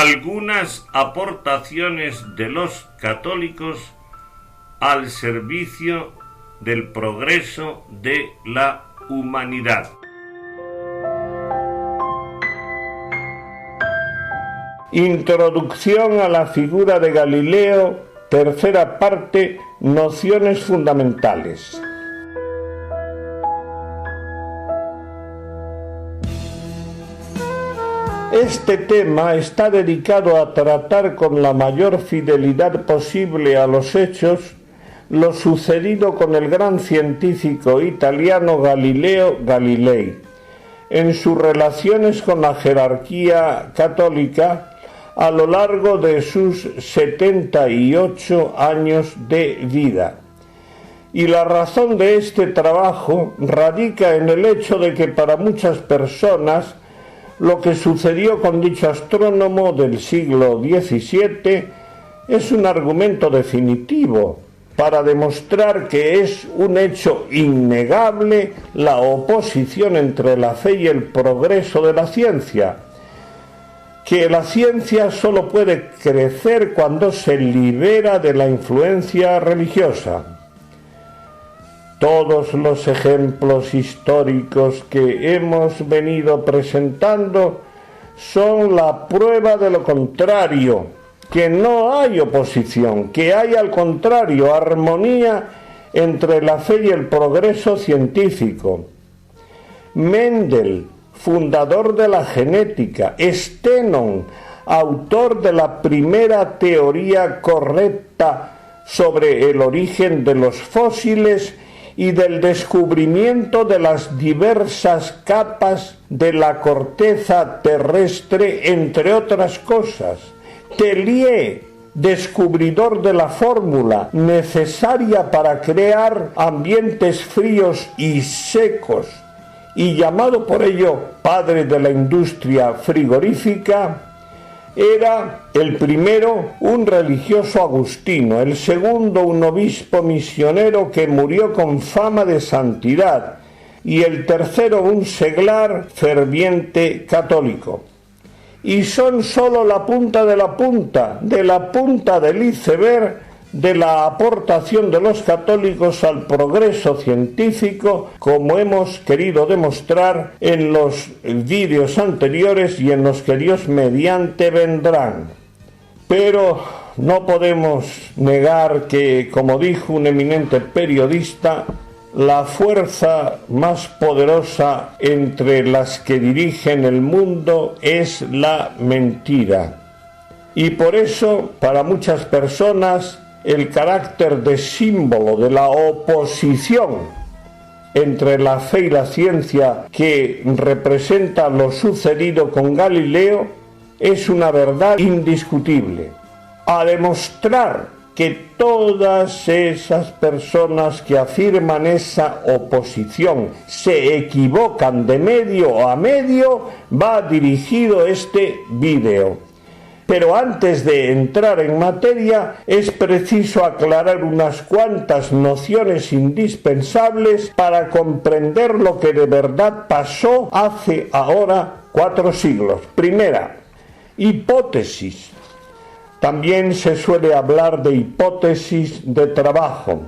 algunas aportaciones de los católicos al servicio del progreso de la humanidad. Introducción a la figura de Galileo, tercera parte, nociones fundamentales. Este tema está dedicado a tratar con la mayor fidelidad posible a los hechos lo sucedido con el gran científico italiano Galileo Galilei en sus relaciones con la jerarquía católica a lo largo de sus 78 años de vida. Y la razón de este trabajo radica en el hecho de que para muchas personas lo que sucedió con dicho astrónomo del siglo XVII es un argumento definitivo para demostrar que es un hecho innegable la oposición entre la fe y el progreso de la ciencia, que la ciencia solo puede crecer cuando se libera de la influencia religiosa. Todos los ejemplos históricos que hemos venido presentando son la prueba de lo contrario, que no hay oposición, que hay al contrario armonía entre la fe y el progreso científico. Mendel, fundador de la genética, Stenon, autor de la primera teoría correcta sobre el origen de los fósiles y del descubrimiento de las diversas capas de la corteza terrestre, entre otras cosas. Tellier, descubridor de la fórmula necesaria para crear ambientes fríos y secos, y llamado por ello padre de la industria frigorífica, era el primero un religioso agustino, el segundo un obispo misionero que murió con fama de santidad, y el tercero un seglar ferviente católico. Y son sólo la punta del iceberg de la aportación de los católicos al progreso científico, como hemos querido demostrar en los vídeos anteriores y en los que Dios mediante vendrán. Pero no podemos negar que, como dijo un eminente periodista, la fuerza más poderosa entre las que dirigen el mundo es la mentira. Y por eso, para muchas personas, el carácter de símbolo de la oposición entre la fe y la ciencia que representa lo sucedido con Galileo es una verdad indiscutible. A demostrar que todas esas personas que afirman esa oposición se equivocan de medio a medio, va dirigido este vídeo. Pero antes de entrar en materia, es preciso aclarar unas cuantas nociones indispensables para comprender lo que de verdad pasó hace ahora 4 siglos. Primera, hipótesis. También se suele hablar de hipótesis de trabajo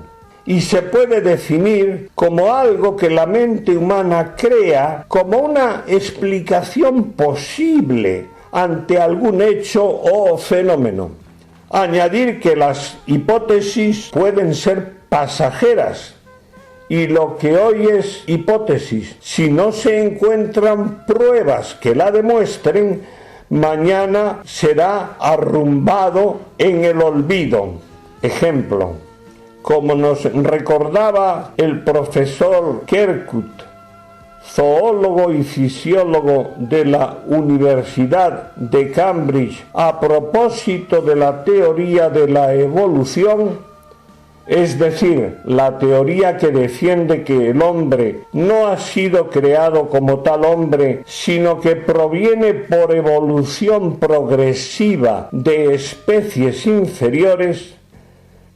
y se puede definir como algo que la mente humana crea como una explicación posible ante algún hecho o fenómeno. Añadir que las hipótesis pueden ser pasajeras y lo que hoy es hipótesis, si no se encuentran pruebas que la demuestren, mañana será arrumbado en el olvido. Ejemplo, como nos recordaba el profesor Kerkut, zoólogo y fisiólogo de la Universidad de Cambridge, a propósito de la teoría de la evolución, es decir, la teoría que defiende que el hombre no ha sido creado como tal hombre, sino que proviene por evolución progresiva de especies inferiores.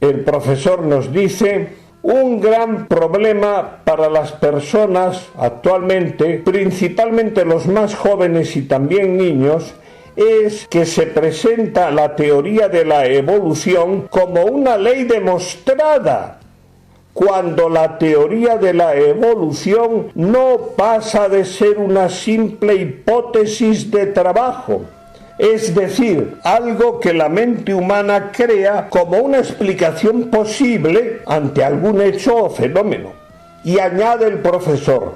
El profesor nos dice: un gran problema para las personas actualmente, principalmente los más jóvenes y también niños, es que se presenta la teoría de la evolución como una ley demostrada, cuando la teoría de la evolución no pasa de ser una simple hipótesis de trabajo, es decir, algo que la mente humana crea como una explicación posible ante algún hecho o fenómeno. Y añade el profesor,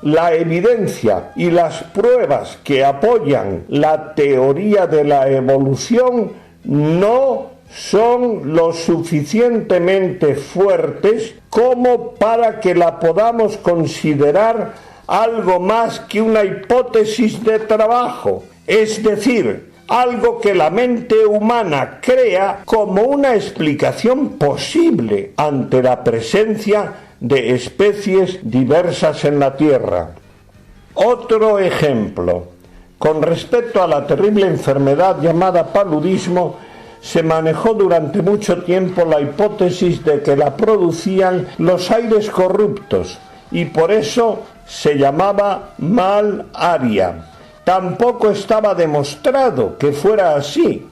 la evidencia y las pruebas que apoyan la teoría de la evolución no son lo suficientemente fuertes como para que la podamos considerar algo más que una hipótesis de trabajo, es decir, algo que la mente humana crea como una explicación posible ante la presencia de especies diversas en la Tierra. Otro ejemplo, con respecto a la terrible enfermedad llamada paludismo, se manejó durante mucho tiempo la hipótesis de que la producían los aires corruptos y por eso se llamaba malaria. Tampoco estaba demostrado que fuera así.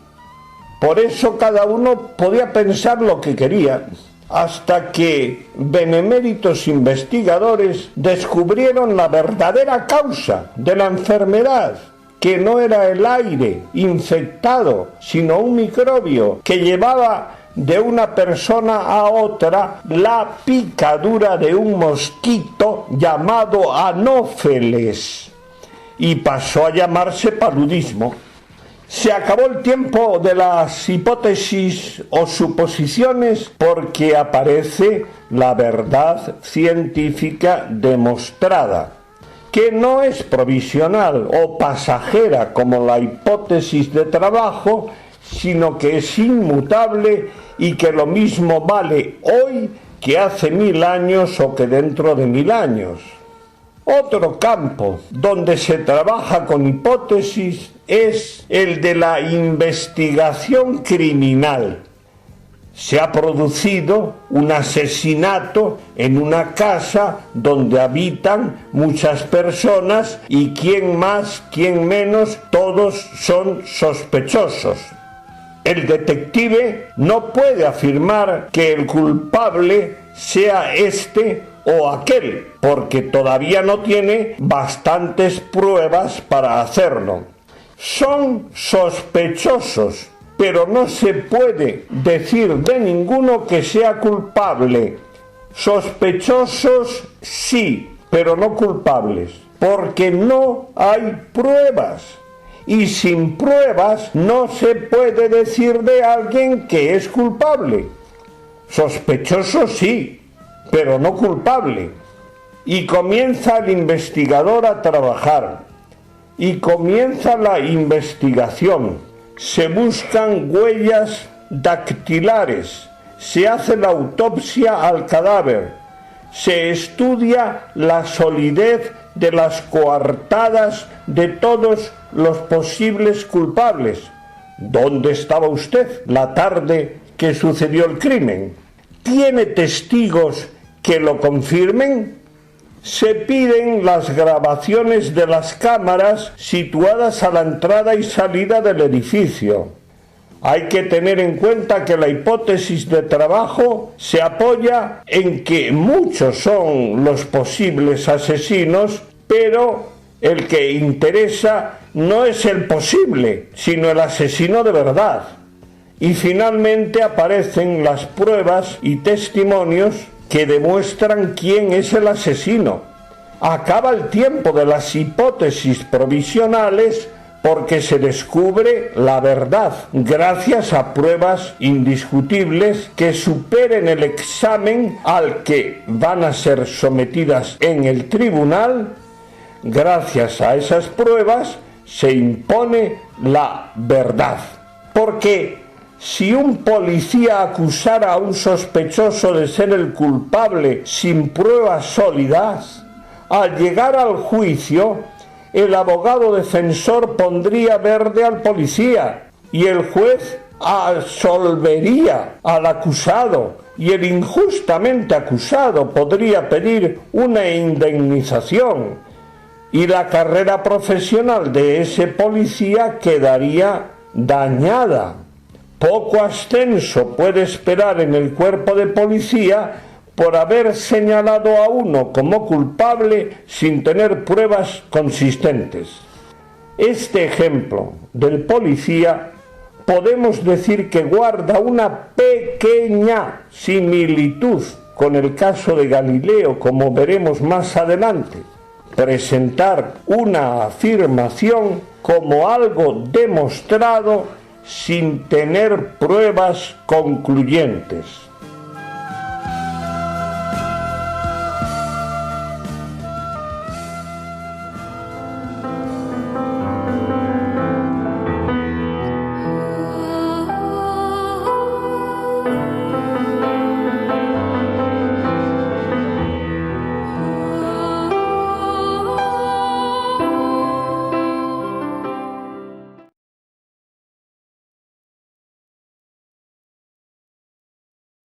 Por eso cada uno podía pensar lo que quería, hasta que beneméritos investigadores descubrieron la verdadera causa de la enfermedad, que no era el aire infectado, sino un microbio que llevaba de una persona a otra la picadura de un mosquito llamado anófeles, y pasó a llamarse paludismo. Se acabó el tiempo de las hipótesis o suposiciones porque aparece la verdad científica demostrada, que no es provisional o pasajera como la hipótesis de trabajo, sino que es inmutable y que lo mismo vale hoy que hace 1000 años o que dentro de 1000 años. Otro campo donde se trabaja con hipótesis es el de la investigación criminal. Se ha producido un asesinato en una casa donde habitan muchas personas y quién más, quién menos, todos son sospechosos. El detective no puede afirmar que el culpable sea este o aquel, porque todavía no tiene bastantes pruebas para hacerlo. Son sospechosos, pero no se puede decir de ninguno que sea culpable. Sospechosos sí, pero no culpables, porque no hay pruebas. Y sin pruebas no se puede decir de alguien que es culpable. Sospechoso sí, pero no culpable. Y comienza el investigador a trabajar. Y comienza la investigación. Se buscan huellas dactilares. Se hace la autopsia al cadáver. Se estudia la solidez de las coartadas de todos los posibles culpables. ¿Dónde estaba usted la tarde que sucedió el crimen? ¿Tiene testigos que lo confirmen? Se piden las grabaciones de las cámaras situadas a la entrada y salida del edificio. Hay que tener en cuenta que la hipótesis de trabajo se apoya en que muchos son los posibles asesinos, pero el que interesa no es el posible, sino el asesino de verdad. Y finalmente aparecen las pruebas y testimonios que demuestran quién es el asesino. Acaba el tiempo de las hipótesis provisionales porque se descubre la verdad gracias a pruebas indiscutibles que superen el examen al que van a ser sometidas en el tribunal. Gracias a esas pruebas se impone la verdad. Porque si un policía acusara a un sospechoso de ser el culpable sin pruebas sólidas, al llegar al juicio, el abogado defensor pondría verde al policía y el juez absolvería al acusado y el injustamente acusado podría pedir una indemnización. y la carrera profesional de ese policía quedaría dañada. Poco ascenso puede esperar en el cuerpo de policía por haber señalado a uno como culpable sin tener pruebas consistentes. Este ejemplo del policía podemos decir que guarda una pequeña similitud con el caso de Galileo, como veremos más adelante. Presentar una afirmación como algo demostrado sin tener pruebas concluyentes.